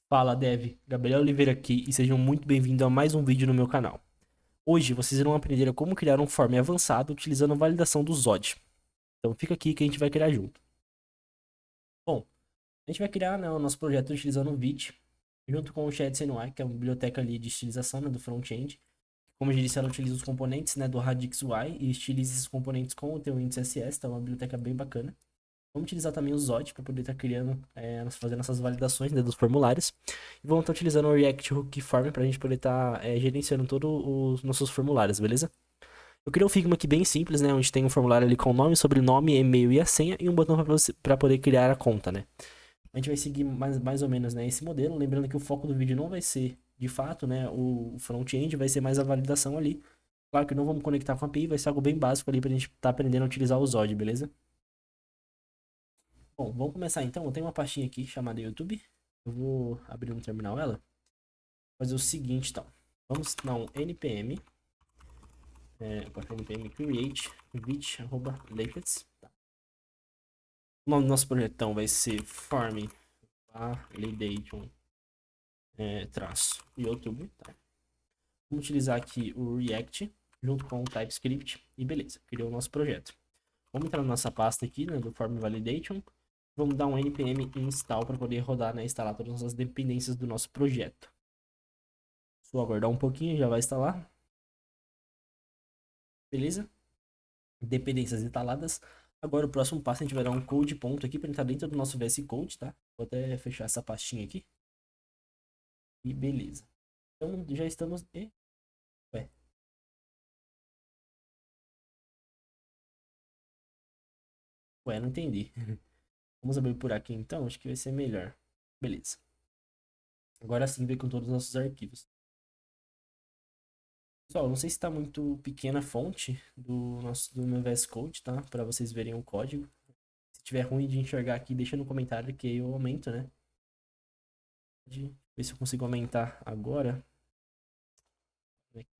Fala, Dev. Gabriel Oliveira aqui e sejam muito bem-vindos a mais um vídeo no meu canal. Hoje vocês irão aprender a como criar um form avançado utilizando a validação do Zod. Então fica aqui que a gente vai criar junto. Bom, a gente vai criar, né, o nosso projeto utilizando o Vite, junto com o ShadCNY, que é uma biblioteca ali de estilização, né, do front-end. Como eu já disse, ela utiliza os componentes, né, do Radix UI e estiliza esses componentes com o teu índice CSS, então é uma biblioteca bem bacana. Vamos utilizar também o Zod para poder estar criando, fazendo essas validações, né, dos formulários. E vamos estar utilizando o React Hook Form para a gente poder estar gerenciando todos os nossos formulários, beleza? Eu criei um Figma aqui bem simples, né, onde tem um formulário ali com nome, sobrenome, e-mail e a senha e um botão para poder criar a conta, né? A gente vai seguir mais ou menos, né, esse modelo, lembrando que o foco do vídeo não vai ser, de fato, né, o front-end, vai ser mais a validação ali. Claro que não vamos conectar com a API, vai ser algo bem básico ali para a gente estar aprendendo a utilizar o Zod, beleza? Bom, vamos começar então. Eu tenho uma pastinha aqui chamada YouTube. Eu vou abrir no terminal ela. Fazer o seguinte, então. Vamos dar um npm, npm create vit@latest. Tá. O nome do nosso projeto então vai ser form validation traço YouTube. Tá. Vamos utilizar aqui o React junto com o TypeScript e beleza, criou o nosso projeto. Vamos entrar na nossa pasta aqui, né, do form validation. Vamos dar um npm install para poder rodar, né, instalar todas as nossas dependências do nosso projeto. Vou aguardar um pouquinho, já vai instalar. Beleza? Dependências instaladas. Agora o próximo passo a gente vai dar um code ponto aqui para entrar dentro do nosso VS Code, tá? Vou até fechar essa pastinha aqui. E beleza. Então já estamos. Ué. Ué, não entendi. Vamos abrir por aqui então, acho que vai ser melhor. Beleza. Agora sim vem com todos os nossos arquivos. Pessoal, não sei se está muito pequena a fonte do meu VS Code, tá? Para vocês verem o código. Se tiver ruim de enxergar aqui, deixa no comentário que eu aumento, né? Ver se eu consigo aumentar agora.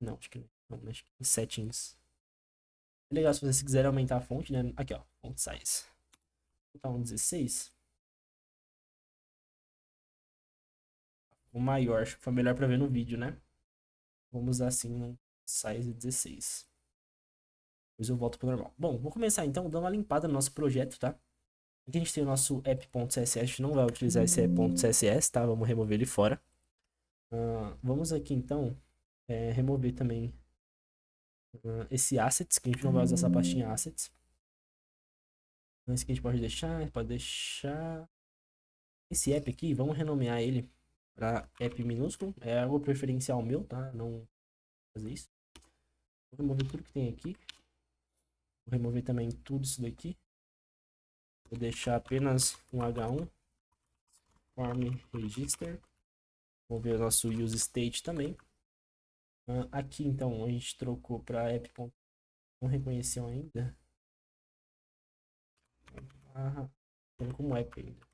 Não, acho que não. Acho que em settings. É legal se vocês quiserem aumentar a fonte, né? Aqui, ó. Font size. Vou botar um 16. O maior, acho que foi melhor pra ver no vídeo, né? Vamos usar assim um size 16. Depois eu volto pro normal. Bom, vou começar então dando uma limpada no nosso projeto, tá? Aqui a gente tem o nosso app.css. A gente não vai utilizar esse app.css, tá? Vamos remover ele fora. Vamos aqui então remover também esse assets, que a gente não vai usar essa pastinha assets. Esse aqui a gente pode deixar. Esse app aqui, vamos renomear ele para app minúsculo. É algo preferencial meu, tá? Não fazer isso. Vou remover tudo que tem aqui. Vou remover também tudo isso daqui. Vou deixar apenas um H1 form register. Vou ver o nosso use state também. Aqui então a gente trocou para app. Não reconheceu ainda. Tem como app ainda.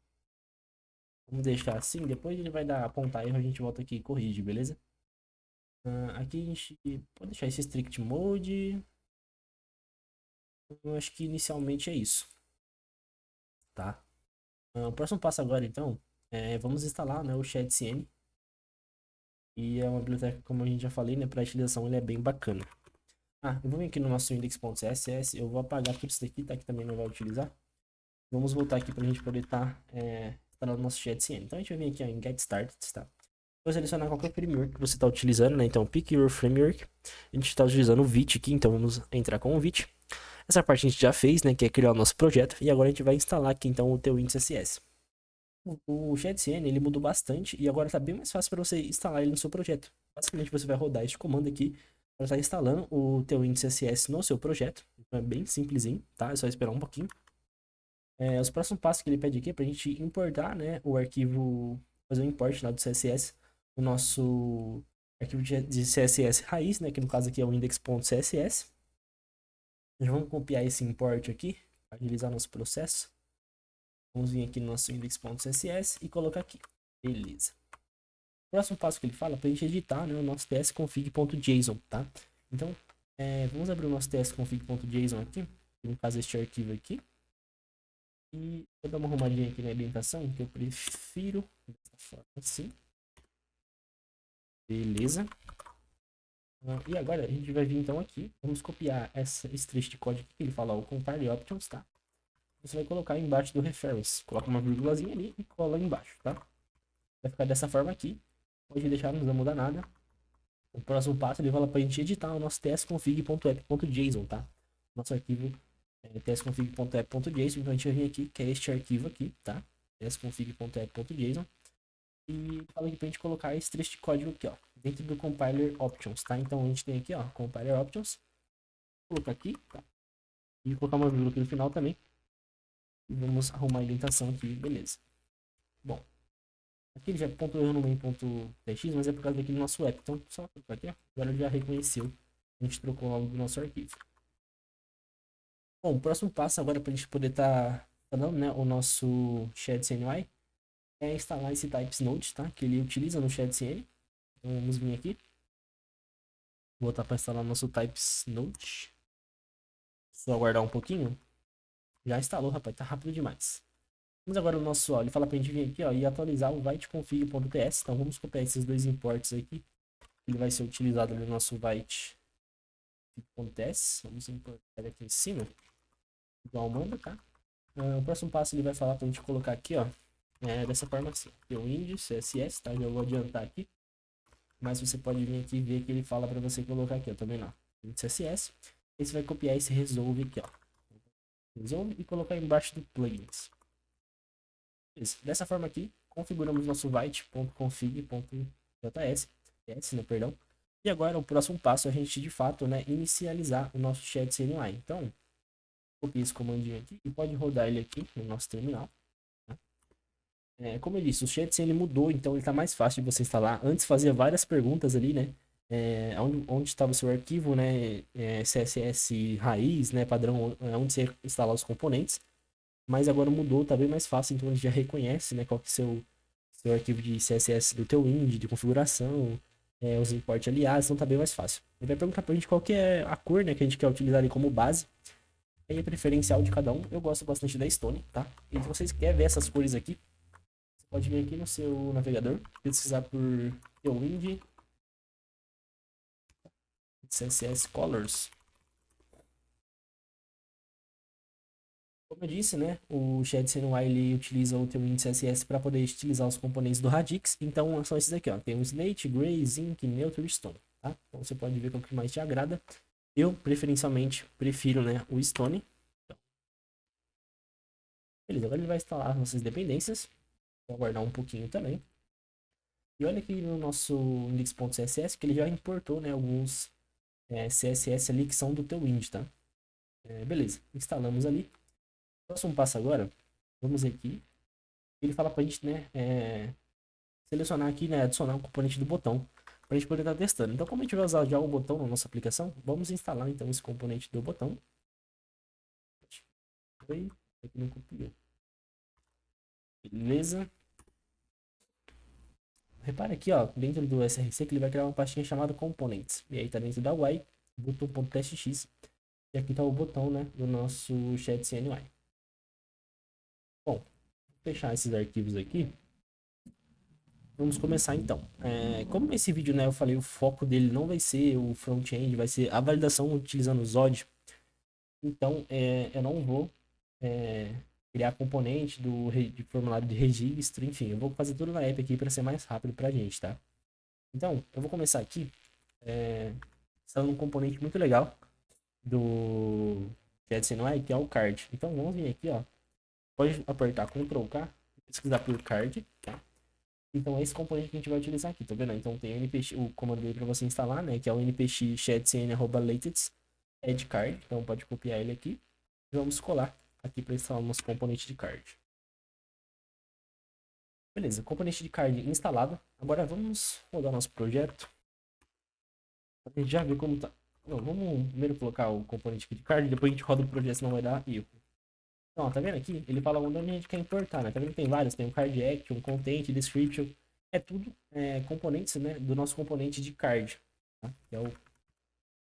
Vamos deixar assim. Depois ele vai dar apontar erro, a gente volta aqui e corrige, beleza? Aqui a gente pode deixar esse strict mode. Eu acho que inicialmente é isso, tá? O próximo passo agora, então, vamos instalar, né, o ShadCN. E é uma biblioteca, como a gente já falei, né, para utilização ele é bem bacana. Eu vou vir aqui no nosso index.css, eu vou apagar tudo isso daqui, tá? Que também não vai utilizar. Vamos voltar aqui para a gente poder estar instalando o nosso ShadCN. Então a gente vai vir aqui ó, em Get Started, tá? Vou selecionar qualquer framework que você está utilizando, né? Então, pick your framework. A gente está utilizando o Vite aqui, então vamos entrar com o Vite. Essa parte a gente já fez, né? Que é criar o nosso projeto. E agora a gente vai instalar aqui, então, o teu índice CSS. O ShadCN, ele mudou bastante e agora está bem mais fácil para você instalar ele no seu projeto. Basicamente, você vai rodar este comando aqui para estar instalando o teu índice CSS no seu projeto. Então, é bem simplesinho, tá? É só esperar um pouquinho. Os próximos passos que ele pede aqui é para a gente importar, né, o arquivo, fazer um import lá do CSS, o nosso arquivo de CSS raiz, né, que no caso aqui é o index.css. Já vamos copiar esse import aqui, agilizar nosso processo. Vamos vir aqui no nosso index.css e colocar aqui. Beleza. O próximo passo que ele fala é para a gente editar, né, o nosso tsconfig.json, tá? Então, vamos abrir o nosso tsconfig.json aqui, no caso este arquivo aqui. E vou dar uma arrumadinha aqui na ambientação, que eu prefiro dessa forma assim. Beleza. E agora a gente vai vir então aqui. Vamos copiar esse trecho de código que ele fala o compile options, tá? Você vai colocar embaixo do reference. Coloca uma vírgulazinha ali e cola embaixo, tá? Vai ficar dessa forma aqui. Pode deixar, não vai mudar nada. O próximo passo ele fala para a gente editar o nosso testconfig.app.json, tá? Nosso arquivo é testconfig.app.json. Então a gente vai vir aqui, que é este arquivo aqui, tá? Testconfig.app.json. E fala aqui pra gente colocar esse trecho de código aqui, ó, dentro do compiler options, tá? Então a gente tem aqui, ó, compiler options. Vou colocar aqui, tá? E colocar uma vírgula aqui no final também. E vamos arrumar a indentação aqui, beleza. Bom, aqui ele já pontuou no main.txt, mas é por causa daquele nosso app. Então só colocar aqui, ó. Agora ele já reconheceu. A gente trocou o nome do nosso arquivo. Bom, o próximo passo agora pra gente poder estar falando, né, o nosso ShadCNY é instalar esse Types Node, tá? Que ele utiliza no ShadCN. Então vamos vir aqui. Vou botar para instalar nosso Types Node. Só aguardar um pouquinho. Já instalou, rapaz. Tá rápido demais. Vamos agora no nosso, ó, ele fala pra gente vir aqui, ó, e atualizar o vite.config.ts. Então vamos copiar esses dois imports aqui. Ele vai ser utilizado no nosso vite.config.ts. Vamos importar ele aqui em cima. Igual manda, tá? O próximo passo ele vai falar pra gente colocar aqui, ó. Dessa forma assim. Tem o índice, CSS, tá? Já vou adiantar aqui. Mas você pode vir aqui e ver que ele fala para você colocar aqui, ó, também não. CSS. E você vai copiar esse resolve aqui, ó. Resolve e colocar embaixo do plugins. Isso. Dessa forma aqui, configuramos nosso vite.config.js, né, perdão. E agora o próximo passo é a gente de fato, né, inicializar o nosso ShadCNY. Então, copie esse comandinho aqui e pode rodar ele aqui no nosso terminal. Como eu disse, o ShadCN mudou, então ele está mais fácil de você instalar. Antes fazia várias perguntas ali, né? Onde estava o seu arquivo, né? CSS raiz, né? Padrão, onde você instalar os componentes. Mas agora mudou, tá bem mais fácil, então ele já reconhece, né? Qual que é seu arquivo de CSS do teu IND, de configuração, os import aliados, então tá bem mais fácil. Ele vai perguntar pra gente qual que é a cor, né? Que a gente quer utilizar ali como base. Aí é preferencial de cada um. Eu gosto bastante da Stone, tá? E se vocês querem ver essas cores aqui, pode vir aqui no seu navegador, pesquisar por Tailwind CSS Colors. Como eu disse, né, o ShadCNY ele utiliza o Tailwind CSS para poder utilizar os componentes do Radix. Então são esses aqui, ó. Tem o Slate, Gray, Zinc, Neutral e Stone, tá? Então você pode ver qual que mais te agrada. Eu preferencialmente prefiro, né, o Stone. Então, beleza, agora ele vai instalar as nossas dependências. Vou aguardar um pouquinho também. E olha aqui no nosso index.css que ele já importou, né, alguns CSS ali que são do Tailwind, tá? Beleza, instalamos ali. Próximo passo agora, vamos aqui. Ele fala pra gente, né, selecionar aqui, né, adicionar um componente do botão pra gente poder estar testando. Então, como a gente vai usar já o botão na nossa aplicação, vamos instalar então esse componente do botão. Foi, aqui não copiou. Beleza. Repara aqui, ó, dentro do SRC que ele vai criar uma pastinha chamada components. E aí tá dentro da UI, botão.txt. E aqui tá o botão, né, do nosso ShadCNY. Bom, vou fechar esses arquivos aqui. Vamos começar então. Como esse vídeo, né, eu falei, o foco dele não vai ser o front-end, vai ser a validação utilizando o Zod. Então, eu não vou criar componente de formulário de registro, enfim, eu vou fazer tudo na app aqui para ser mais rápido para a gente, tá? Então, eu vou começar aqui instalando um componente muito legal do ShadCNY, que é o card. Então, vamos vir aqui, ó. Pode apertar Ctrl K, pesquisar por card, tá? Então é esse componente que a gente vai utilizar aqui, tá vendo? Então tem o npx, o comando dele para você instalar, né? Que é o npx shadcn@latest add card. Então pode copiar ele aqui. E vamos colar aqui para instalar o nosso componente de card. Beleza, componente de card instalado. Agora vamos rodar nosso projeto. Pra gente já ver como tá. Não, vamos primeiro colocar o componente aqui de card, depois a gente roda o projeto, senão vai dar erro. Então, ó, tá vendo aqui? Ele fala onde a gente quer importar, né? Tá vendo que tem vários? Tem o card action, content, description. É tudo componentes, né? Do nosso componente de card. Tá? Que é o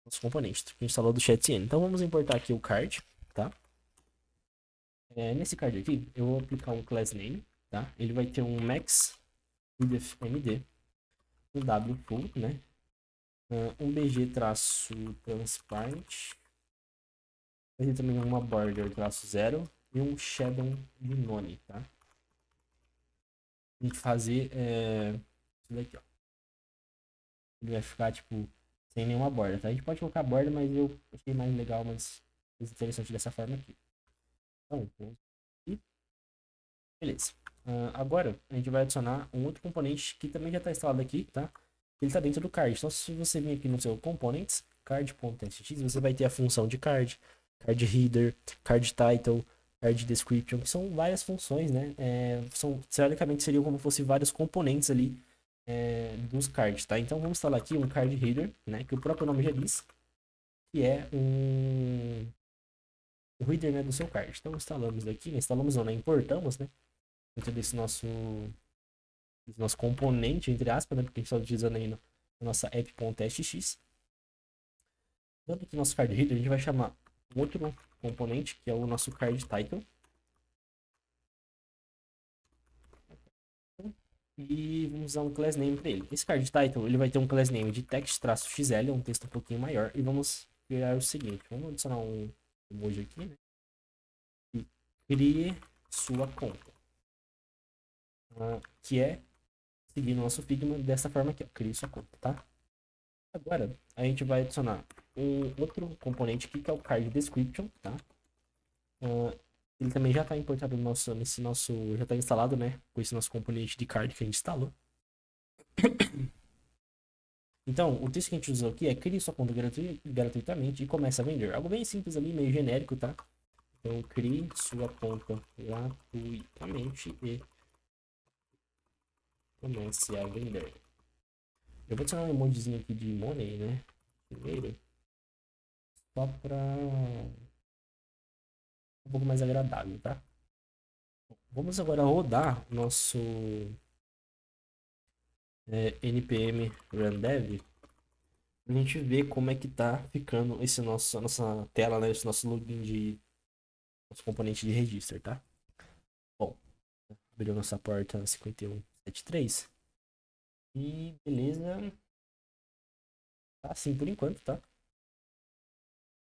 nosso componente que a gente instalou do ShadCN. Então vamos importar aqui o card, tá? Nesse card aqui, eu vou aplicar um class name, tá? Ele vai ter um max width md. um W full, né? Um BG traço transparent. Vai ter também uma border traço 0 e um shadow de none, tá? A gente fazer isso daqui, ó. Ele vai ficar, tipo, sem nenhuma borda, tá? A gente pode colocar borda, mas eu achei mais legal, mais interessante dessa forma aqui. Então, vamos aqui. Beleza. Agora, a gente vai adicionar um outro componente que também já está instalado aqui, tá? Ele está dentro do card. Então, se você vir aqui no seu components, card.txt, você vai ter a função de card, card header, card title, card description, que são várias funções, né? Teoricamente, seriam como se fossem vários componentes ali dos cards, tá? Então, vamos instalar aqui um card header, né? Que o próprio nome já diz, que é o header, né, do seu card. Então, instalamos aqui, né? Instalamos ou não, né? Importamos, né? Dentro desse nosso componente, entre aspas, né? Porque a gente está utilizando aí a nossa app.txt. Dentro aqui nosso card header, a gente vai chamar um outro componente, que é o nosso card title. E vamos usar um class name para ele. Esse card title, ele vai ter um class name de text-xl, um texto um pouquinho maior. E vamos criar o seguinte, vamos adicionar um emoji aqui, né? E crie sua conta. Que é seguir nosso Figma dessa forma aqui, ó. Crie sua conta, tá? Agora, a gente vai adicionar um outro componente aqui, que é o card description, tá? Ele também já está importado nesse nosso, já está instalado, né? Com esse nosso componente de card que a gente instalou. Então, o texto que a gente usou aqui é crie sua conta gratuitamente e comece a vender. Algo bem simples ali, meio genérico, tá? Então, crie sua conta gratuitamente e comece a vender. Eu vou adicionar um emojizinho aqui de money, né? Primeiro, só para um pouco mais agradável, tá? Vamos agora rodar nosso npm run dev pra gente ver como é que tá ficando a nossa tela, né? Esse nosso login de nosso componente de registro, tá? Bom, abriu nossa porta 5173 e beleza, tá assim por enquanto, tá?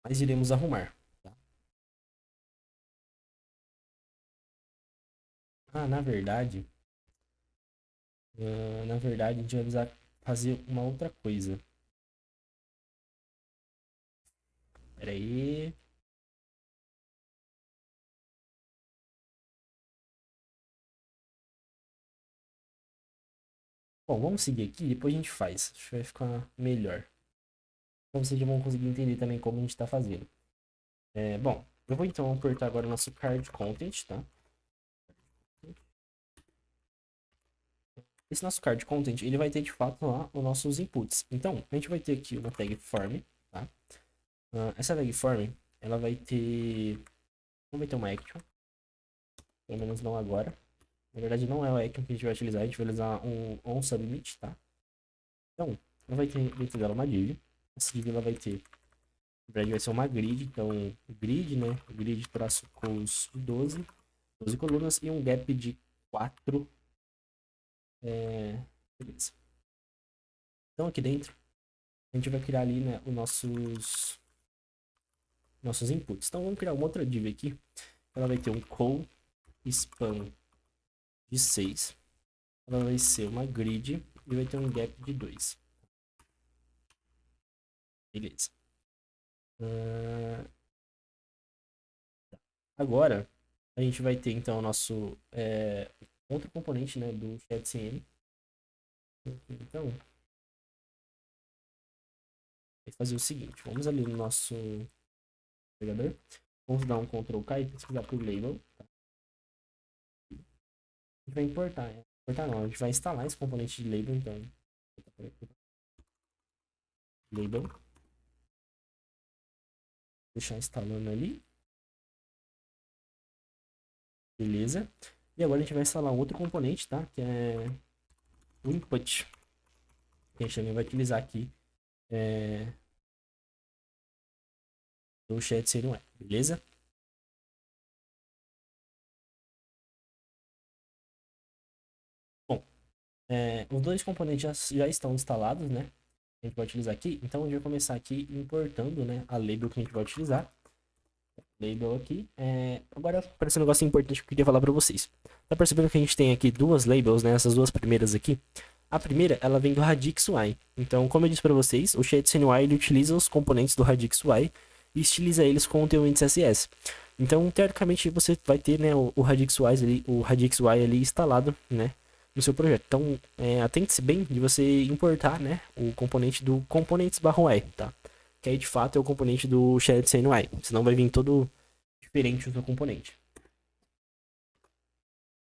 Mas iremos arrumar, tá? Na verdade a gente vai precisar fazer uma outra coisa. Pera aí. Bom, vamos seguir aqui, depois a gente faz. Acho que vai ficar melhor. Então vocês já vão conseguir entender também como a gente está fazendo. Bom, eu vou então apertar agora o nosso card content, tá? Esse nosso card content, ele vai ter de fato lá os nossos inputs. Então, a gente vai ter aqui uma tag form, tá? Essa tag form, ela vai ter... Não vai ter uma action, pelo menos não agora. Na verdade, não é o action que a gente vai utilizar, a gente vai utilizar um onSubmit, tá? Então, ela vai ter dentro dela uma div. Essa div ela vai ter... Na verdade, vai ser uma grid, então, grid, né? Grid traço cos de 12 colunas e um gap de 4. Beleza. Então, aqui dentro, a gente vai criar ali, né, os nossos inputs. Então, vamos criar uma outra div aqui. Ela vai ter um call span de 6. Ela vai ser uma grid e vai ter um gap de 2. Beleza. Agora, a gente vai ter, então, o nosso outro componente, né, do ChatCM. Então, vai fazer o seguinte. Vamos ali no nosso navegador. Vamos dar um Ctrl K e pesquisar por label. Tá? A gente vai importar, né? Importar não, a gente vai instalar esse componente de label, então. Label. Deixar instalando ali. Beleza. E agora a gente vai instalar um outro componente, tá? Que é o input. Que a gente também vai utilizar aqui no chat ser um beleza? Bom, Os dois componentes já estão instalados, né? A gente vai utilizar aqui. Então, a gente vai começar aqui importando, né, a label que a gente vai utilizar. Label aqui. Agora, parece um negócio importante que eu queria falar para vocês. Tá percebendo que a gente tem aqui duas labels, né? Essas duas primeiras aqui. A primeira, ela vem do Radix UI. Então, como eu disse para vocês, o Shadescene UI ele utiliza os componentes do Radix UI e estiliza eles com o teu índice CSS. Então, teoricamente, você vai ter, né, o Radix UI ali instalado, né, no seu projeto. Então, atente-se bem de você importar, né, o componente do components/UI, tá? Que aí, de fato, é o componente do Shadescene UI. Senão vai vir todo diferente o seu componente.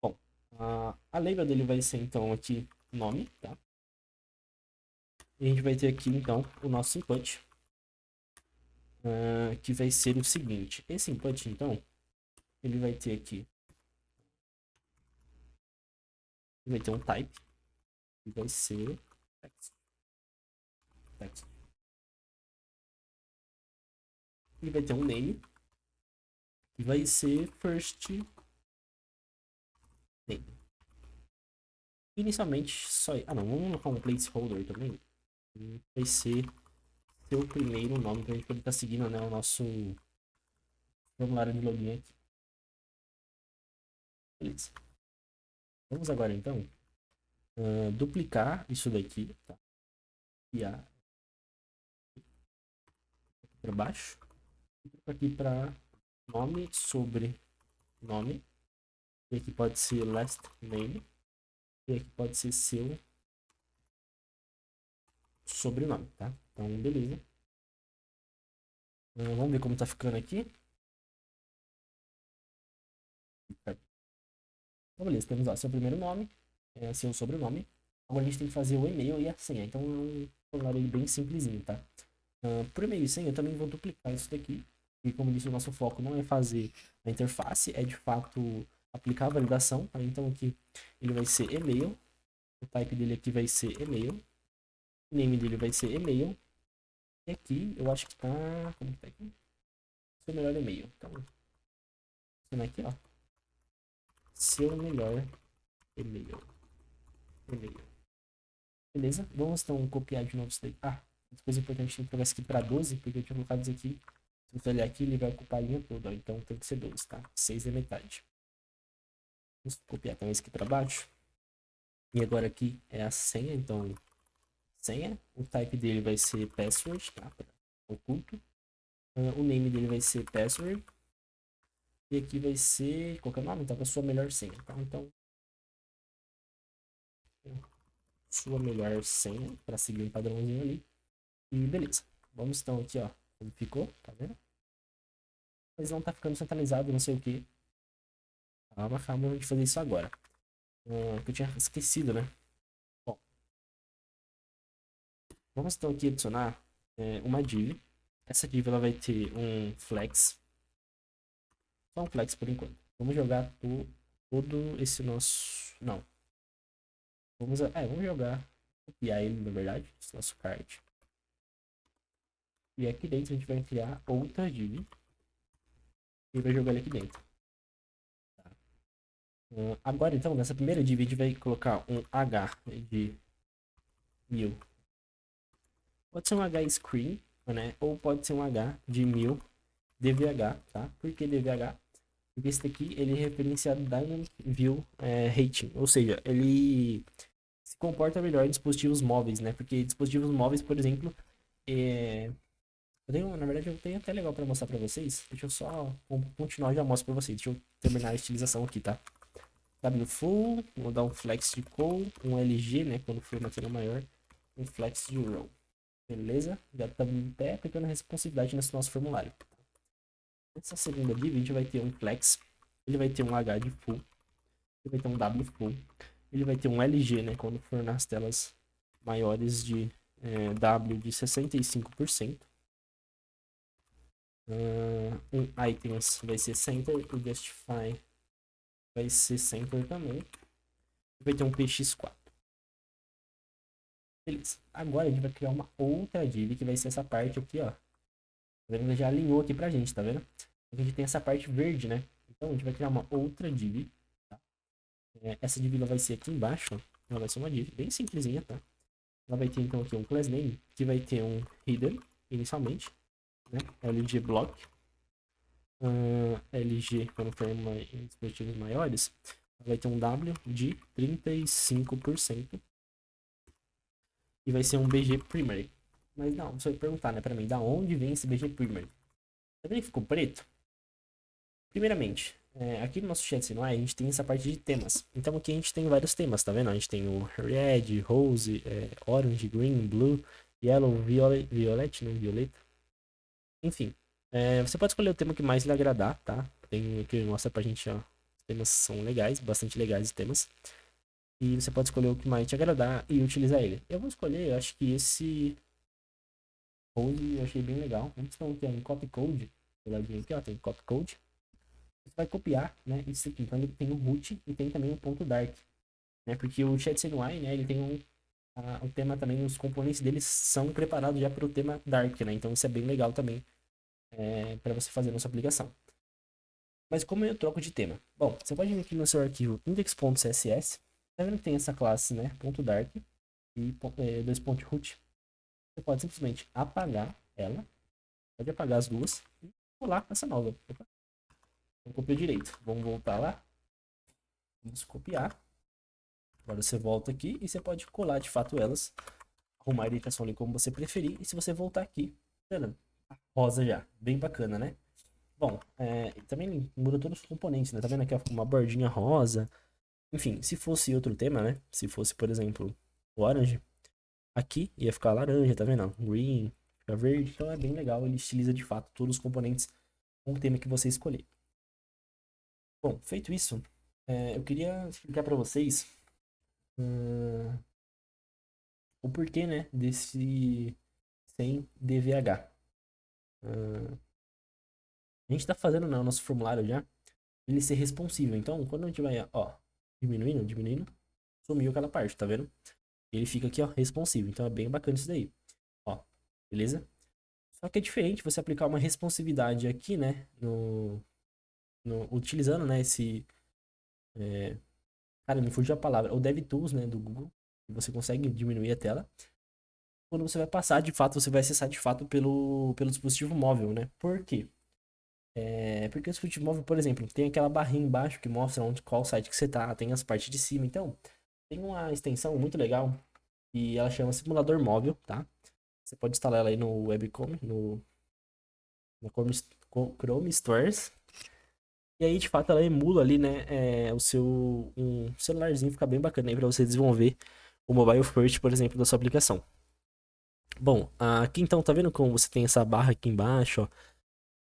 Bom, a label dele vai ser, então, aqui, nome, tá? E a gente vai ter aqui, então, o nosso input. Que vai ser o seguinte. Esse input, então, ele vai ter aqui. Vai ter um type. Que vai ser text. Text. Ele vai ter um name. Que vai ser first name. Inicialmente, só. Ah, não. Vamos colocar um placeholder também. Vai ser seu primeiro nome. Pra gente poder estar seguindo, né, o nosso formulário de login aqui. Beleza. Vamos agora, então, duplicar isso daqui. Tá? Copiar para baixo. Aqui para nome sobre nome. E aqui pode ser last name. E aqui pode ser seu sobrenome, tá? Então, beleza. Vamos ver como tá ficando aqui. Então, beleza. Temos ó, seu primeiro nome, seu sobrenome. Agora a gente tem que fazer o e-mail e a senha. Então, é um formulário bem simplesinho, tá? Por e-mail e senha, eu também vou duplicar isso daqui. E como disse, o nosso foco não é fazer a interface, é de fato aplicar a validação. Tá? Então, aqui ele vai ser e-mail. O type dele aqui vai ser e-mail. O name dele vai ser e-mail. E aqui, eu acho que tá... Como que tá aqui? Seu melhor e-mail. Então, vendo aqui, ó. Seu melhor e-mail. E-mail. Beleza? Vamos então copiar de novo isso daí. Coisa importante, tem que pegar isso aqui pra 12, porque eu tinha colocado isso aqui. Se você olhar aqui, ele vai ocupar a linha toda, ó. Então tem que ser 12, tá? 6 é metade. Vamos copiar então esse aqui pra baixo. E agora aqui é a senha, então... Senha. O type dele vai ser password, tá? Oculto. O name dele vai ser password. E aqui vai ser... Qual que é o nome? Então, a sua melhor senha, tá? Então... Sua melhor senha, para seguir um padrãozinho ali. E beleza. Vamos então aqui, ó. Como ficou, tá vendo? Mas não tá ficando centralizado, não sei o que. Calma, calma, a gente fazer isso agora. Que eu tinha esquecido, né? Bom. Vamos então aqui adicionar uma div. Essa div ela vai ter um flex. Só um flex por enquanto. Vamos jogar todo esse nosso... Não. Vamos jogar. Copiar ele, na verdade. Esse nosso card. E aqui dentro a gente vai criar outra div. E vai jogar ele aqui dentro. Tá. Agora então, nessa primeira div a gente vai colocar um H de 1000. Pode ser um H screen, né? Ou pode ser um H de 1000 DVH, tá? Por que DVH? Porque esse daqui ele é referenciado Dynamic View Rating. Ou seja, ele se comporta melhor em dispositivos móveis, né? Porque dispositivos móveis, por exemplo, na verdade, eu tenho até legal para mostrar para vocês. Deixa eu só continuar, já mostro para vocês. Deixa eu terminar a estilização aqui, tá? W full, vou dar um flex de call, um LG, né? Quando for uma tela maior, um flex de row. Beleza? Já estamos em pé, aplicando responsividade nesse nosso formulário. Nessa segunda div, a gente vai ter um flex, ele vai ter um H de full, ele vai ter um W full, ele vai ter um LG, né? Quando for nas telas maiores de W de 65%. Um items vai ser center, o justify vai ser center também. Vai ter um px4. Beleza. Agora a gente vai criar uma outra div que vai ser essa parte aqui, ó. Tá vendo? Já alinhou aqui pra gente, tá vendo? A gente tem essa parte verde, né? Então a gente vai criar uma outra div, tá? Essa div vai ser aqui embaixo, ó. Ela vai ser uma div bem simplesinha, tá? Ela vai ter então aqui um class name que vai ter um hidden inicialmente, né? LG block, LG quando for em dispositivos maiores, vai ter um W de 35% e vai ser um BG primary. Mas não, você vai perguntar, né, pra mim, da onde vem esse BG primary? Também ficou preto? Primeiramente, aqui no nosso chat CNY a gente tem essa parte de temas. Então aqui a gente tem vários temas, tá vendo? A gente tem o Red, Rose, Orange, Green, Blue, Yellow, Violet, né? Violeta. Enfim, você pode escolher o tema que mais lhe agradar, tá? Tem aqui mostra pra gente, ó. Os temas são legais, bastante legais os temas. E você pode escolher o que mais te agradar e utilizar ele. Eu vou escolher, eu acho que esse Rose eu achei bem legal. Vamos então aqui em copy code. Do ladinho aqui, ó, tem copy code. Você vai copiar, né, isso aqui. Então ele tem o root e tem também o ponto .dark, né? Porque o ChatCNY, né, ele tem o tema também, os componentes deles são preparados já para o tema dark, né? Então isso é bem legal também para você fazer na sua aplicação. Mas como eu troco de tema? Bom, você pode vir aqui no seu arquivo index.css, tá vendo que tem essa classe, né, ponto .dark e .root. Você pode simplesmente apagar ela, pode apagar as duas e colar essa nova. Opa, não copiou direito. Vamos voltar lá. Vamos copiar. Agora você volta aqui e você pode colar de fato elas, arrumar a orientação ali como você preferir. E se você voltar aqui, tá vendo? Rosa já, bem bacana, né? Bom, também muda todos os componentes, né? Tá vendo aqui uma bordinha rosa? Enfim, se fosse outro tema, né? Se fosse, por exemplo, o orange, aqui ia ficar laranja, tá vendo? Green, fica verde. Então é bem legal, ele estiliza de fato todos os componentes com o tema que você escolher. Bom, feito isso, eu queria explicar para vocês o porquê, né, desse sem DVH. A gente tá fazendo, né, o nosso formulário já, ele ser responsível. Então, quando a gente vai, ó, diminuindo, sumiu aquela parte, tá vendo? Ele fica aqui, ó, responsivo. Então é bem bacana isso daí. Ó, beleza? Só que é diferente você aplicar uma responsividade aqui, né, utilizando, né, esse, cara, me fugiu a palavra, o DevTools, né, do Google. Você consegue diminuir a tela. Quando você vai passar, de fato, você vai acessar de fato pelo dispositivo móvel, né? Por quê? Porque o dispositivo móvel, por exemplo, tem aquela barrinha embaixo que mostra qual site que você tá, tem as partes de cima. Então, tem uma extensão muito legal e ela chama simulador móvel, tá? Você pode instalar ela aí no Webcom, no Chrome Stores. E aí, de fato, ela emula ali, né, um celularzinho, fica bem bacana aí pra você desenvolver o mobile first, por exemplo, da sua aplicação. Bom, aqui então, tá vendo como você tem essa barra aqui embaixo, ó,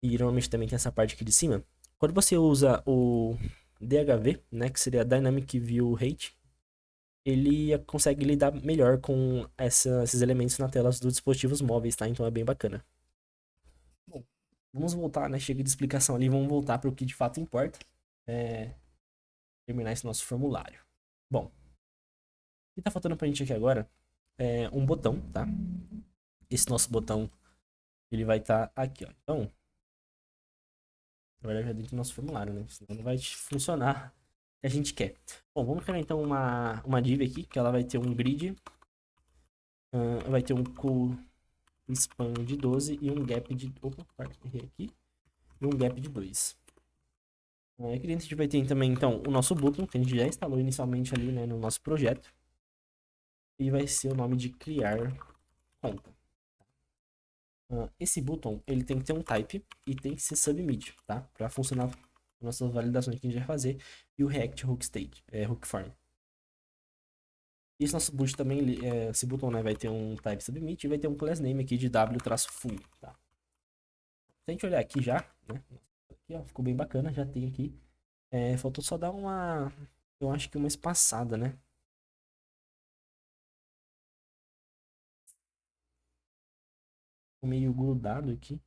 e normalmente também tem essa parte aqui de cima? Quando você usa o DHV, né, que seria Dynamic View Height, ele consegue lidar melhor com esses elementos na tela dos dispositivos móveis, tá? Então é bem bacana. Bom, vamos voltar, né? Chega de explicação ali, vamos voltar para o que de fato importa. Terminar esse nosso formulário. Bom, o que tá faltando pra gente aqui agora é um botão, tá? Esse nosso botão, ele vai estar aqui, ó. Então, na verdade, é dentro do nosso formulário, né? Senão não vai funcionar o que a gente quer. Bom, vamos criar então uma div aqui, que ela vai ter um grid, vai ter um span de 12 e um gap de... Opa, errei aqui. E um gap de 2. Aqui dentro a gente vai ter também, então, o nosso button, que a gente já instalou inicialmente ali, né, no nosso projeto. E vai ser o nome de criar conta. Esse button, ele tem que ter um type e tem que ser submit, tá? Para funcionar nossas validações que a gente vai fazer. E o React Hook State, Hook Form. E esse nosso button também, esse button, né, vai ter um type submit e vai ter um class name aqui de w-full, tá? Se a gente olhar aqui já, né? Aqui, ó, ficou bem bacana, já tem aqui. Faltou só dar eu acho que uma espaçada, né? Ficou meio grudado aqui.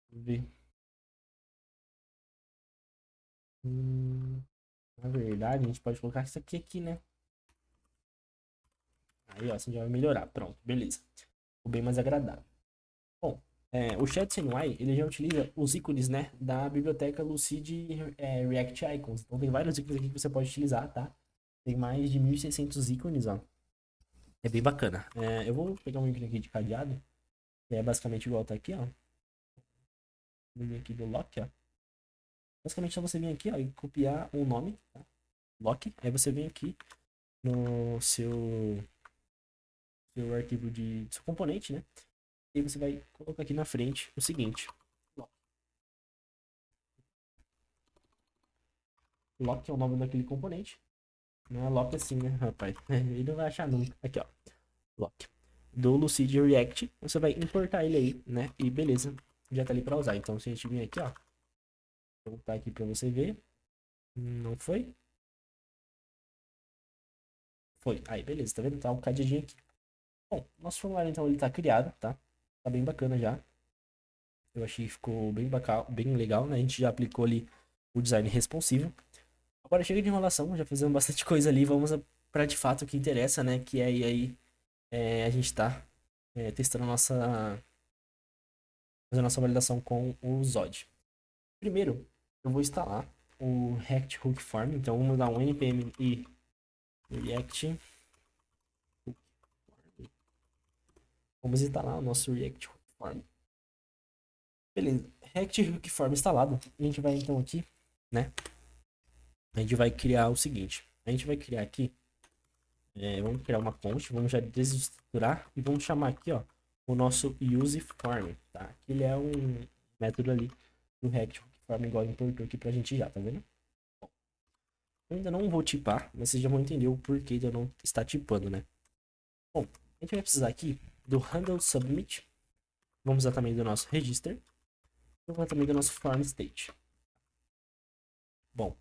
Vou ver. Na verdade, a gente pode colocar isso aqui, né? Aí, ó, assim já vai melhorar. Pronto, beleza. Ficou bem mais agradável. Bom, o ChatCNY, ele já utiliza os ícones, né, da biblioteca Lucid React Icons. Então, tem vários ícones aqui que você pode utilizar, tá? Tem mais de 1.600 ícones, ó. É bem bacana. Eu vou pegar um ícone aqui de cadeado, que é basicamente igual tá aqui, ó. Vou vir aqui do lock, ó. Basicamente é só você vir aqui, ó, e copiar o nome, tá? Lock. Aí você vem aqui no seu arquivo de seu componente, né? E você vai colocar aqui na frente o seguinte: lock. Lock é o nome daquele componente. Não é lock assim, né, rapaz? Ele não vai achar nunca. Aqui, ó. Lock. Do Lucid React, você vai importar ele aí, né? E beleza, já tá ali pra usar. Então, se a gente vir aqui, ó, vou botar aqui pra você ver. Não foi? Foi. Aí, beleza, tá vendo? Tá um cadeadinho aqui. Bom, nosso formulário, então, ele tá criado, tá? Tá bem bacana já. Eu achei que ficou bem legal, né? A gente já aplicou ali o design responsivo. Agora chega de enrolação, já fizemos bastante coisa ali. Vamos pra de fato o que interessa, né? Que é aí a gente tá testando fazendo a nossa validação com o Zod. Primeiro, eu vou instalar o React Hook Form. Então, vamos dar um npm e React. Vamos instalar o nosso React Hook Form. Beleza, React Hook Form instalado. A gente vai então aqui, né? A gente vai criar o seguinte. A gente vai criar aqui, vamos criar uma const, vamos já desestruturar e vamos chamar aqui, ó, o nosso useForm, tá? Que ele é um método ali do React Hook Form, igual importou aqui pra gente já, tá vendo? Eu ainda não vou tipar, mas vocês já vão entender o porquê de eu não estar tipando, né? Bom, a gente vai precisar aqui do handle submit. Vamos usar também do nosso register. Vamos usar também do nosso form state. Bom,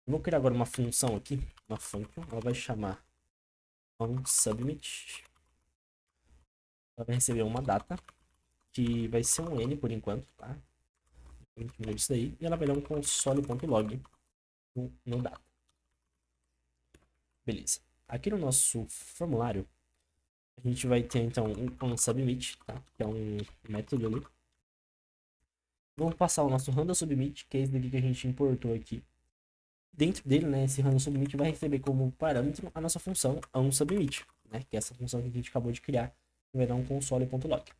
eu vou criar agora uma função aqui, uma function. Ela vai chamar onSubmit. Ela vai receber uma data, que vai ser um N por enquanto, tá? A gente muda isso daí. E ela vai dar um console.log no data. Beleza. Aqui no nosso formulário, a gente vai ter então um onSubmit, tá? Que é um método ali. Vamos passar o nosso handle submit, que é esse daqui que a gente importou aqui. Dentro dele, né, esse handle submit vai receber como parâmetro a nossa função onSubmit, né, que é essa função que a gente acabou de criar, que vai dar um console.log.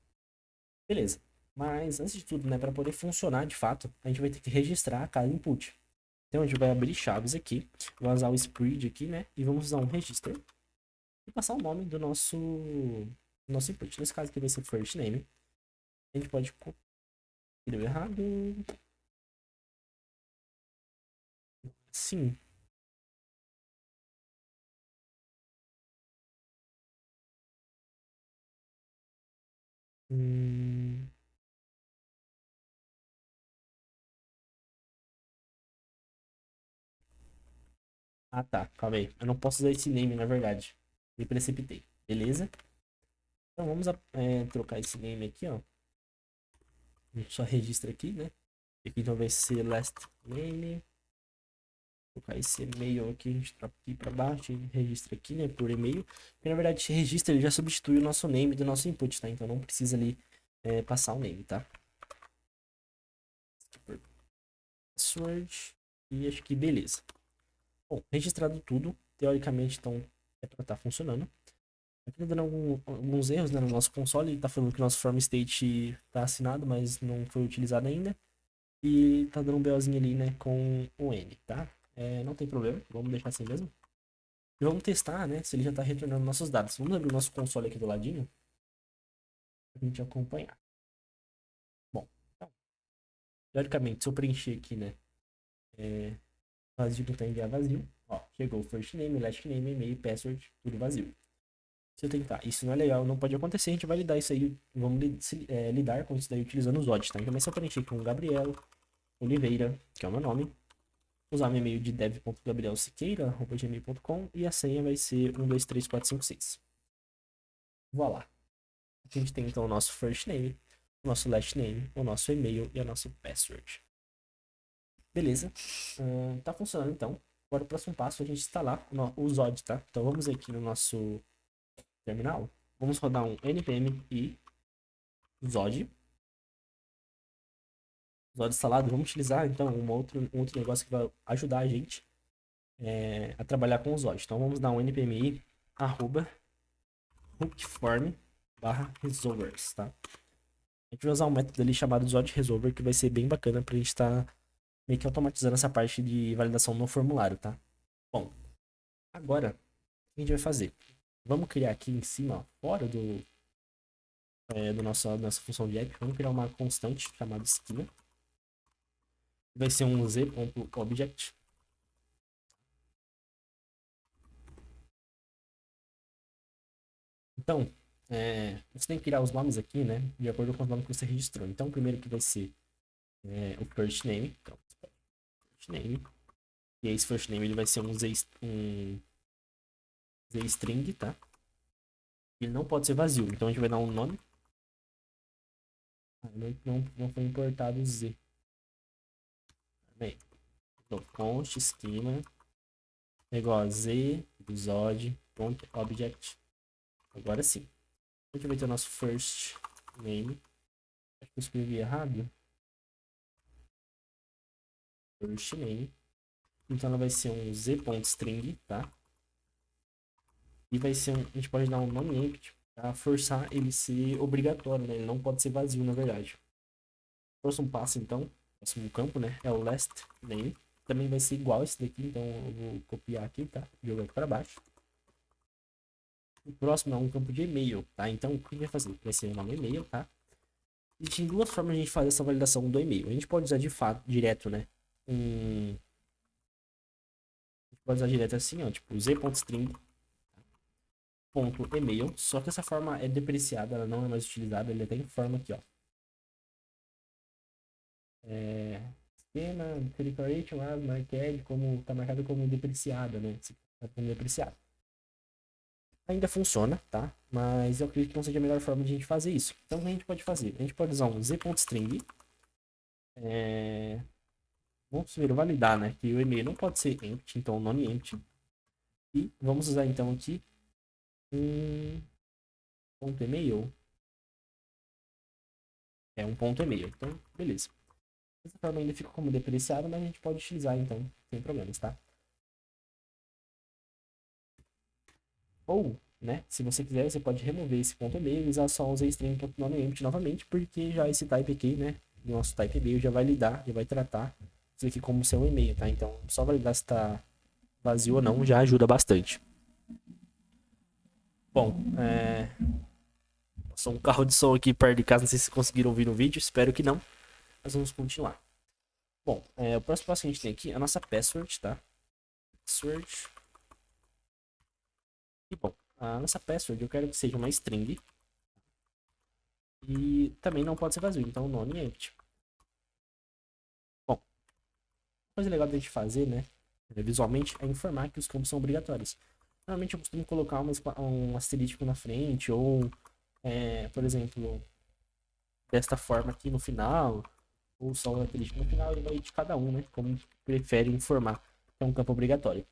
Beleza. Mas antes de tudo, né, para poder funcionar de fato, a gente vai ter que registrar cada input. Então a gente vai abrir chaves aqui, vai usar o spread aqui, né, e vamos usar um register e passar o nome do nosso input. Nesse caso aqui vai ser first name. A gente pode deu errado. Sim. Hum... Ah, tá. Calma aí. Eu não posso usar esse name, na verdade. Me precipitei. Beleza? Então vamos trocar esse name aqui, ó. A gente só registra aqui, né? Aqui então vai ser last name. Colocar esse e-mail aqui, a gente troca aqui para baixo e registra aqui, né, por e-mail. Porque na verdade esse registro ele já substitui o nosso name do nosso input, tá? Então não precisa ali passar o name, tá? Password e acho que beleza. Bom, registrado tudo, teoricamente então é para estar funcionando. Aqui tá dando alguns erros, né, no nosso console, ele tá falando que o nosso form state tá assinado, mas não foi utilizado ainda. E tá dando um BOzinho ali, né, com o N, tá? Não tem problema, vamos deixar assim mesmo. E vamos testar, né, se ele já está retornando nossos dados. Vamos abrir o nosso console aqui do ladinho, pra gente acompanhar. Bom, então, teoricamente, se eu preencher aqui, né, vazio, tentar enviar vazio, ó, chegou o first name, last name, e-mail, password, tudo vazio. Se eu tentar, isso não é legal, não pode acontecer, a gente vai lidar isso aí, vamos lidar com isso daí utilizando os odds, tá? Então, se eu preencher com Gabriel Oliveira, que é o meu nome, usar meu e-mail de dev.gabrielsiqueira@gmail.com e a senha vai ser 123456. Voilá. Aqui a gente tem então o nosso first name, o nosso last name, o nosso e-mail e a nossa password. Beleza. Tá funcionando então. Agora o próximo passo é a gente instalar o Zod, tá? Então vamos aqui no nosso terminal. Vamos rodar um npm e Zod. Zod instalado. Vamos utilizar então um outro negócio que vai ajudar a gente a trabalhar com os odds. Então vamos dar um npmi arroba hookform barra resolvers, tá? A gente vai usar um método ali chamado Zod Resolver, que vai ser bem bacana pra gente estar meio que automatizando essa parte de validação no formulário, tá? Bom, agora, o que a gente vai fazer? Vamos criar aqui em cima, ó, fora do nossa função de app, vamos criar uma constante chamada esquina. Vai ser um z.object. Então, você tem que criar os nomes aqui, né? De acordo com os nomes que você registrou. Então, o primeiro que vai ser o first name. Então, first name. E esse first name ele vai ser um z-string, tá? Ele não pode ser vazio. Então, a gente vai dar um nome. Não foi importado o z. Bem, então, const esquema é igual a z do zod.object. Agora sim. A gente vai ter o nosso first name. Acho que eu escrevi errado. First name. Então ela vai ser um z.string, tá? E vai ser a gente pode dar um nome empty para forçar ele ser obrigatório, né? Ele não pode ser vazio, na verdade. O próximo passo, então, próximo campo, né? É o last name. Também vai ser igual esse daqui, então eu vou copiar aqui, tá? Jogar aqui para baixo. O próximo é um campo de e-mail, tá? Então, o que a gente vai fazer? Vai ser o nome e-mail, tá? Existem duas formas de a gente fazer essa validação do e-mail. A gente pode usar de fato, direto, né? A gente pode usar direto assim, ó, tipo z.string ponto email, só que essa forma é depreciada, ela não é mais utilizada, ele até informa aqui, ó. Esquema, declaration, marqued, como tá marcado como depreciada, né? Tá como depreciado. Ainda funciona, tá? Mas eu acredito que não seja a melhor forma de a gente fazer isso. Então, o que a gente pode fazer? A gente pode usar um z.string. Vamos primeiro validar, né? Que o e-mail não pode ser empty, então nome empty. E vamos usar então aqui um ponto e-mail. É um ponto e-mail. Então, beleza. Dessa forma ainda fica como depreciado, mas a gente pode utilizar então, sem problemas, tá? Ou, né, se você quiser, você pode remover esse ponto e-mail e usar só o string.nomeempty novamente, porque já esse type aqui, né, do nosso type e-mail já vai lidar, já vai tratar isso aqui como seu e-mail, tá? Então, só validar se tá vazio ou não já ajuda bastante. Bom, passou um carro de som aqui perto de casa, não sei se vocês conseguiram ouvir no vídeo, espero que não. Mas vamos continuar. Bom, o próximo passo que a gente tem aqui é a nossa password, tá? Password. E bom, a nossa password eu quero que seja uma string. E também não pode ser vazio, então nome é empty. Bom, coisa legal da gente fazer, né? Visualmente, é informar que os campos são obrigatórios. Normalmente eu costumo colocar um asterístico na frente, ou, por exemplo, desta forma aqui no final, ou só um asterístico no final, e vai de cada um, né? Como prefere informar que é um campo obrigatório.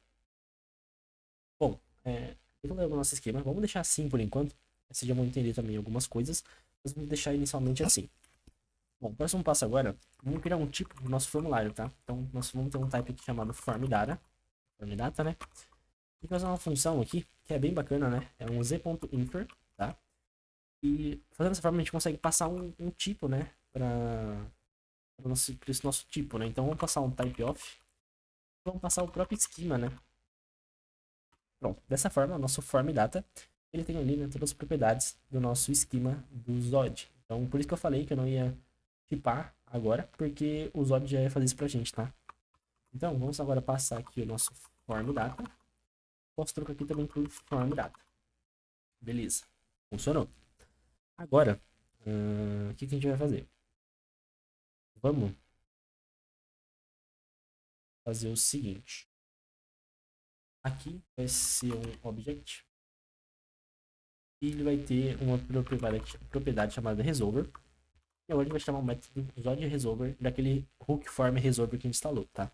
Bom, eu vou o nosso esquema. Vamos deixar assim por enquanto. Vocês já vão entender também algumas coisas. Mas vamos deixar inicialmente assim. Bom, o próximo passo agora, vamos criar um tipo do nosso formulário, tá? Então, nós vamos ter um type aqui chamado formData, né? E fazer uma função aqui, que é bem bacana, né? É um z.infer, tá? E fazendo dessa forma, a gente consegue passar um tipo, né? Para esse nosso tipo, né? Então, vamos passar um type of. Vamos passar o próprio esquema, né? Pronto, dessa forma, o nosso formData, ele tem ali, né, todas as propriedades do nosso esquema do Zod. Então, por isso que eu falei que eu não ia tipar agora, porque o Zod já ia fazer isso pra gente, tá? Então, vamos agora passar aqui o nosso formData. Posso trocar aqui também por formData. Beleza, funcionou. Agora, o que a gente vai fazer? Vamos fazer o seguinte. Aqui vai ser um object. E ele vai ter uma propriedade chamada resolver. E agora a gente vai chamar o método Zod Resolver daquele hook form resolver que a gente instalou, tá?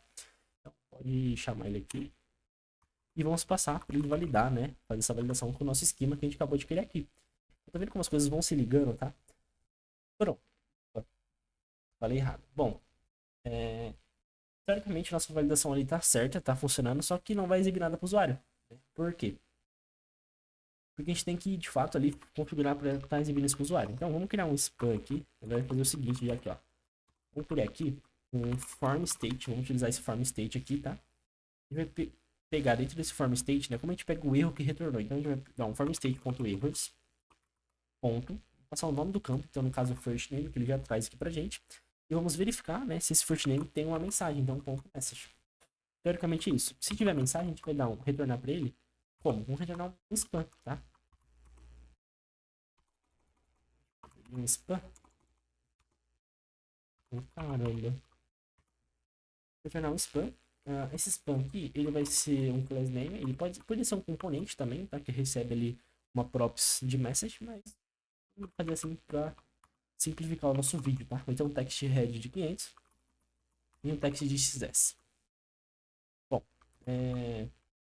Então, pode chamar ele aqui. E vamos passar para ele validar, né? Fazer essa validação com o nosso esquema que a gente acabou de criar aqui. Tá vendo como as coisas vão se ligando, tá? Pronto. Falei errado. Bom, teoricamente, nossa validação ali tá certa, tá funcionando, só que não vai exibir nada para o usuário. Né? Por quê? Porque a gente tem que, de fato, ali configurar para estar exibindo isso para o usuário. Então, vamos criar um spam aqui. Vai fazer o seguinte, já aqui, ó. Vamos criar aqui um form state. Vamos utilizar esse form state aqui, tá? A gente vai pegar dentro desse form state, né? Como a gente pega o erro que retornou. Então, a gente vai dar um form state.errors, ponto, passar o nome do campo. Então, no caso, o first name, que ele já traz aqui pra gente. E vamos verificar, né, se esse first name tem uma mensagem. Então, ponto message. Teoricamente é isso. Se tiver mensagem, a gente vai dar um retornar para ele. Como? Vamos retornar um spam, tá? Um spam. Caramba. Retornar um spam. Esse spam aqui, ele vai ser um class name. Ele pode ser um componente também, tá? Que recebe ali uma props de message, mas vamos fazer assim para simplificar o nosso vídeo, tá? Vai ter um text head de 500 e um text de XS. Bom,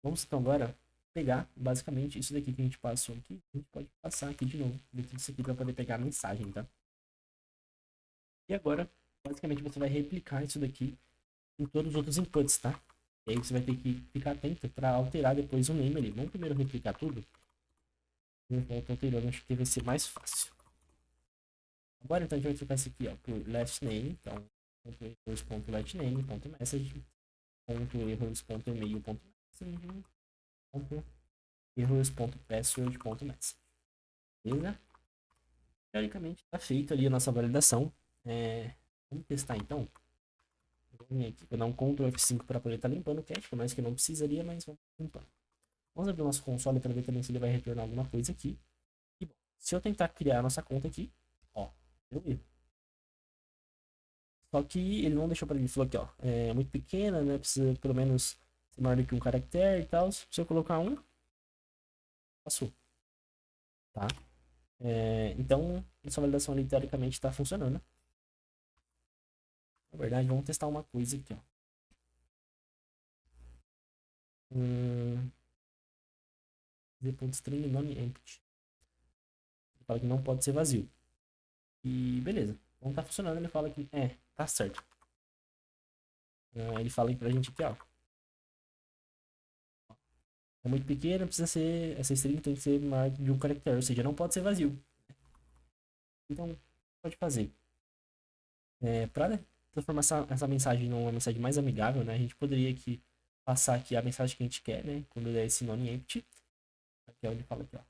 vamos então agora pegar basicamente isso daqui que a gente passou aqui. A gente pode passar aqui de novo dentro disso aqui para poder pegar a mensagem, tá? E agora, basicamente, você vai replicar isso daqui em todos os outros inputs, tá? E aí você vai ter que ficar atento para alterar depois o name ali. Vamos primeiro replicar tudo. Enquanto alterando, acho que vai ser mais fácil. Agora, então, a gente vai trocar isso aqui, ó, por last name. Então, .errors.letname.message, .errors.email.message, .errors.password.message. Beleza? Teoricamente, está feito ali a nossa validação. Vamos testar, então. Vou vir aqui, vou dar um Ctrl F5 para poder estar limpando o cache, por mais que não precisaria, mas vamos limpar. Vamos abrir o nosso console para ver também se ele vai retornar alguma coisa aqui. E bom, se eu tentar criar a nossa conta aqui, ó, deu erro. Só que ele não deixou para mim, falou aqui, ó, é muito pequena, né, precisa pelo menos ser maior do que um caractere e tal. Se eu colocar um, passou, tá? Então, essa validação ali teoricamente está funcionando. Na verdade, vamos testar uma coisa aqui, ó. Z.string none-empty. Ele fala que não pode ser vazio. E beleza. Não tá funcionando, ele fala que tá certo. Ele fala aí pra gente aqui, ó. É muito pequeno, precisa ser. Essa string tem que ser maior de um caractere, ou seja, não pode ser vazio. Então, pode fazer. Para transformar essa mensagem numa mensagem mais amigável, né? A gente poderia aqui passar aqui a mensagem que a gente quer, né? Quando der esse none-empty. Aqui é onde fala aqui, ó.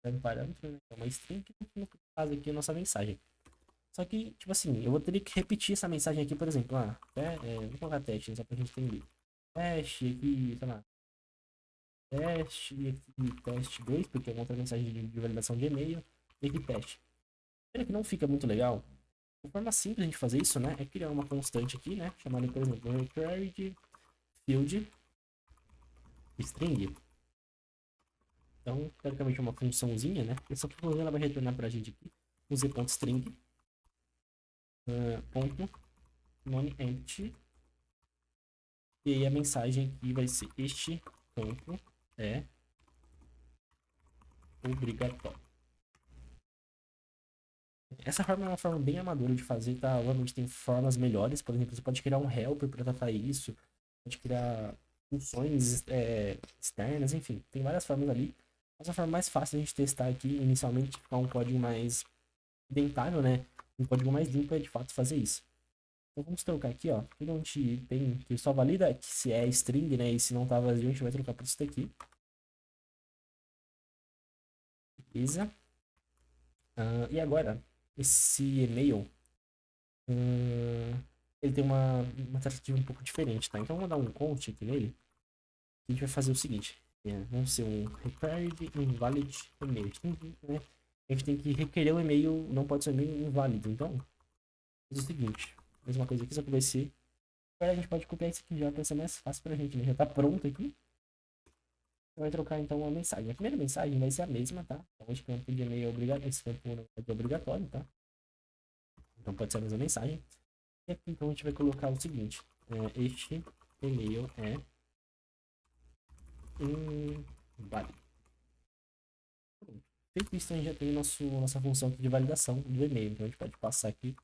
É um parâmetro, né? É uma string que no caso aqui é a nossa mensagem. Só que, tipo assim, eu vou ter que repetir essa mensagem aqui, por exemplo, vou colocar teste, né, só pra gente entender. Teste aqui, sei lá. Teste aqui, teste 2, porque é uma outra mensagem de validação de e-mail. E aqui teste. Pena que não fica muito legal. A forma simples de a gente fazer isso, né, é criar uma constante aqui, né, chamada, por exemplo, required field string. Então, teoricamente é uma funçãozinha, né, essa função ela vai retornar pra gente aqui um z.string ponto none-empty. E aí a mensagem aqui vai ser: este campo é obrigatório. Essa forma é uma forma bem amadora de fazer, tá? Obviamente tem formas melhores. Por exemplo, você pode criar um helper para tratar isso. Pode criar funções externas, enfim. Tem várias formas ali. Mas a forma mais fácil de a gente testar aqui, inicialmente, ficar um código mais identável, né? Um código mais limpo é de fato fazer isso. Então vamos trocar aqui, ó. Tudo a gente tem que só valida que se é string, né? E se não tá vazio, a gente vai trocar por isso daqui. Beleza? E agora, esse e-mail, ele tem uma tratativa um pouco diferente, tá? Então, eu vou dar um const aqui nele. A gente vai fazer o seguinte. Vamos ser um required invalid email. Né? A gente tem que requerer o e-mail, não pode ser um e-mail inválido. Então, faz o seguinte. Mesma coisa aqui, só que vai ser... Agora a gente pode copiar isso aqui já para ser mais fácil pra gente, né? Já tá pronto aqui. Vai trocar então uma mensagem. A primeira mensagem vai ser a mesma, tá? Então, esse campo de e-mail é obrigatório. Esse campo é obrigatório, tá? Então pode ser a mesma mensagem. E aqui então a gente vai colocar o seguinte: este e-mail é inválido. Feito isso, a gente já tem nossa função aqui de validação do e-mail. Então a gente pode passar aqui.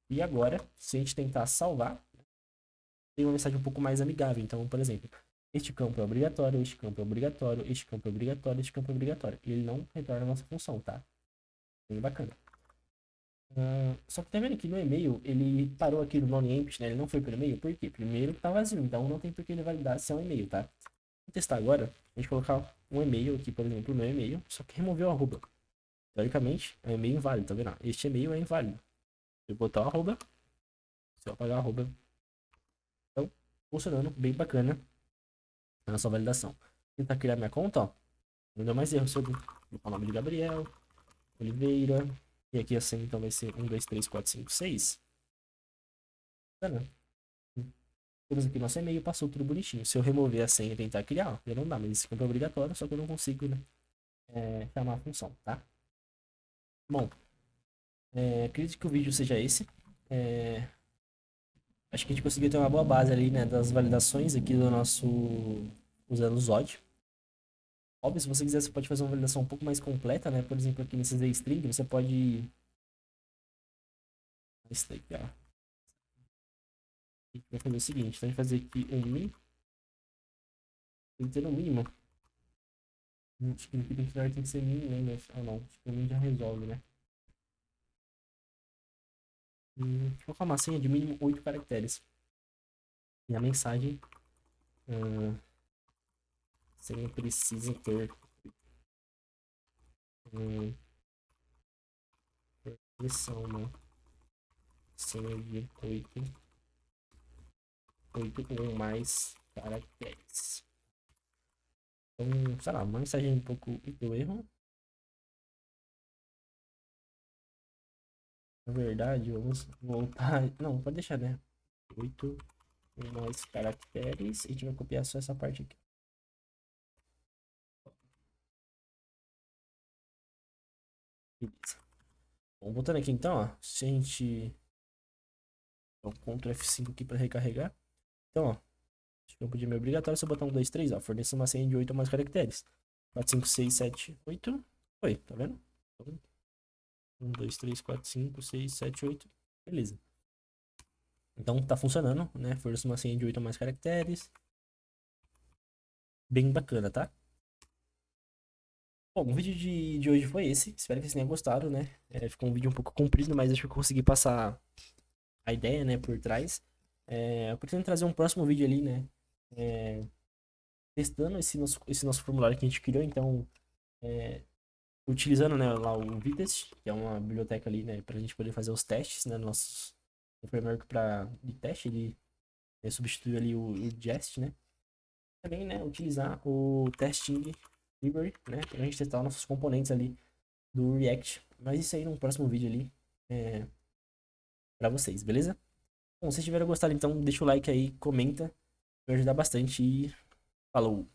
E agora, se a gente tentar salvar, tem uma mensagem um pouco mais amigável. Então, por exemplo, este campo é obrigatório, este campo é obrigatório, este campo é obrigatório, este campo é obrigatório. E ele não retorna a nossa função, tá? Bem bacana. Só que tá vendo que no e-mail ele parou aqui no non-empty, né? Ele não foi pro e-mail, por quê? Primeiro tá vazio, então não tem por que ele validar se é um e-mail, tá? Vou testar agora, a gente colocar um e-mail aqui, por exemplo, o meu e-mail, só que removeu o arroba. Teoricamente, é um e-mail inválido, tá vendo? Este e-mail é inválido. Se eu botar o arroba, se eu apagar o arroba, então, funcionando, bem bacana a nossa validação. Vou tentar criar minha conta, ó. Não deu mais erro, se eu botar o nome de Gabriel, Oliveira, e aqui a senha então vai ser 1, 2, 3, 4, 5, 6. Bacana. Temos aqui nosso e-mail, passou tudo bonitinho. Se eu remover a senha e tentar criar, ó, já não dá, mas esse campo é obrigatório, só que eu não consigo, né, chamar a função, tá? Bom, acredito que o vídeo seja esse. É, acho que a gente conseguiu ter uma boa base ali, né, das validações aqui do nosso usando o Zod. Óbvio, se você quiser, você pode fazer uma validação um pouco mais completa, né? Por exemplo, aqui nesse string, você pode. Esse daqui, ó. A gente vai fazer o seguinte: então a gente vai fazer aqui um min. Tem que ter no mínimo. Acho que aqui tem que ser min, né? Ah, não. Acho que o min já resolve, né? Vou colocar uma senha de mínimo 8 caracteres. E a mensagem. ah, senha precisa ter. hum, Permissão, né? Senha de 8 ou mais caracteres. Então, sei lá, uma mensagem um pouco do erro. Na verdade, vamos voltar. Não, pode deixar, né? 8 ou mais caracteres. E a gente vai copiar só essa parte aqui. Beleza. Bom, voltando aqui então, ó. Se a gente. Então, Ctrl F5 aqui para recarregar. Então, ó. Campo de e-mail obrigatório, se eu botar 1, 2, 3, ó. Forneça uma senha de 8 ou mais caracteres. 4, 5, 6, 7, 8. Foi, tá vendo? 1, 2, 3, 4, 5, 6, 7, 8. Beleza. Então tá funcionando, né? Forneça uma senha de 8 ou mais caracteres. Bem bacana, tá? Bom, o vídeo de hoje foi esse. Espero que vocês tenham gostado, né? Ficou um vídeo um pouco comprido, mas acho que eu consegui passar a ideia, né, por trás. Eu pretendo trazer um próximo vídeo ali, né? é, Testando esse nosso formulário que a gente criou. Então, utilizando, né, lá o Vitest, que é uma biblioteca ali, né, pra gente poder fazer os testes, né? Nossos, o framework de teste, ele substitui ali o Jest, né? Também, né, utilizar o Testing Library, né? Pra gente testar nossos componentes ali do React. Mas isso aí num próximo vídeo ali pra vocês, beleza? Bom, se vocês tiveram gostado, então deixa o like aí, comenta, vai ajudar bastante e falou!